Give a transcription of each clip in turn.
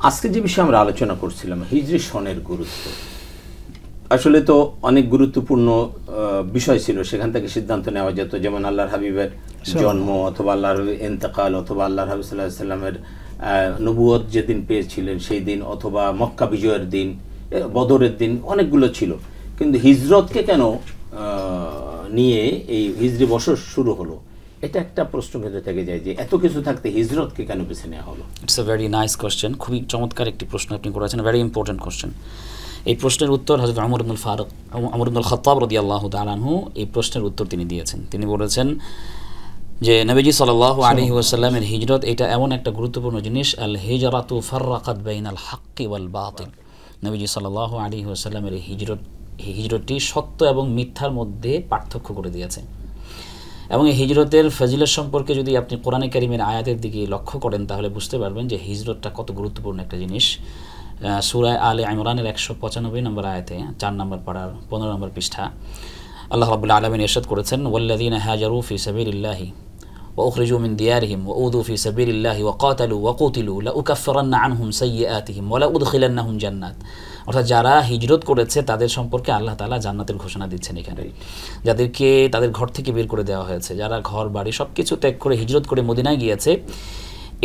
আজকে যে বিষয়ে আমরা আলোচনা করছিলাম হিজরি সনের গুরুত্ব, আসলে তো অনেক গুরুত্বপূর্ণ বিষয় ছিল, সেখান থেকে সিদ্ধান্ত নেওয়া যেত, যেমন আল্লাহর হাবিবের জন্ম অথবা আল্লাহর হাবিবের ইন্তেকাল অথবা আল্লাহর হাবিব সাল্লাল্লাহু আলাইহি ওয়াসাল্লামের নবুয়ত যেদিন পেয়েছিলেন সেই দিন অথবা মক্কা বিজয়ের দিন, বদরের দিন, অনেকগুলো ছিল। কিন্তু হিজরতকে কেন নিয়ে এই হিজরি বছর শুরু হলো, এটা একটা প্রশ্ন কিন্তু থেকে যায় যে এত কিছু থাকতে হিজরতকে কেন বেছে নেওয়া হলো। It's a very nice question, খুবই চমৎকার একটি প্রশ্ন আপনি করেছেন, ভেরি ইম্পর্টেন্ট কোয়েশ্চেন। এই প্রশ্নের উত্তর হযরত ওমর ইবনুল খাত্তাব রাদিয়াল্লাহু তাআলা আনহু এই প্রশ্নের উত্তর তিনি দিয়েছেন। তিনি বলেছেন যে নবীজি সাল্লাল্লাহু আলাইহি ওয়াসাল্লামের হিজরত এটা এমন একটা গুরুত্বপূর্ণ জিনিস, আল হিজরাতু ফাররাকাত বাইনাল হাক্কি ওয়াল বাতিল। নবীজি সাল্লাল্লাহু আলাইহি ওয়াসাল্লামের এই হিজরতটি সত্য এবং মিথ্যার মধ্যে পার্থক্য করে দিয়েছে। এবং এই হিজরতের ফজিলত সম্পর্কে যদি আপনি কোরআনে কারিমের আয়াতের দিকে লক্ষ্য করেন তাহলে বুঝতে পারবেন যে হিজরতটা কত গুরুত্বপূর্ণ একটা জিনিস। সূরা আলে ইমরানের 195 নম্বর আয়াতে 4 নম্বর পারার 15 নম্বর পৃষ্ঠা আল্লাহ রাব্বুল আলামিন ইরশাদ করেছেন, ওয়াল্লাযীনা হাজারু ফি সাবিলিল্লাহি ওয়া উখরিজু মিন দিয়ারিহিম ওয়া উযু ফি সাবিলিল্লাহি ওয়া কাতালু ওয়া কুতিলু লাউকাফফিরান্না আনহুম সাইয়্যাতিহিম ওয়া লাউদখিলান্নাহুম জান্নাত। অর্থাৎ যারা হিজরত করেছে তাদের সম্পর্কে আল্লাহ তাআলা জান্নাতের ঘোষণা দিচ্ছেন এখানে। যাদেরকে তাদের ঘর থেকে বের করে দেওয়া হয়েছে, যারা ঘর বাড়ি সব কিছু ত্যাগ করে হিজরত করে মদিনায় গিয়েছে,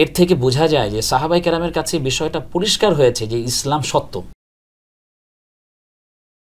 এর থেকে বোঝা যায় যে সাহাবায়ে কেরামের কাছে বিষয়টা পরিষ্কার হয়েছে যে ইসলাম সত্য,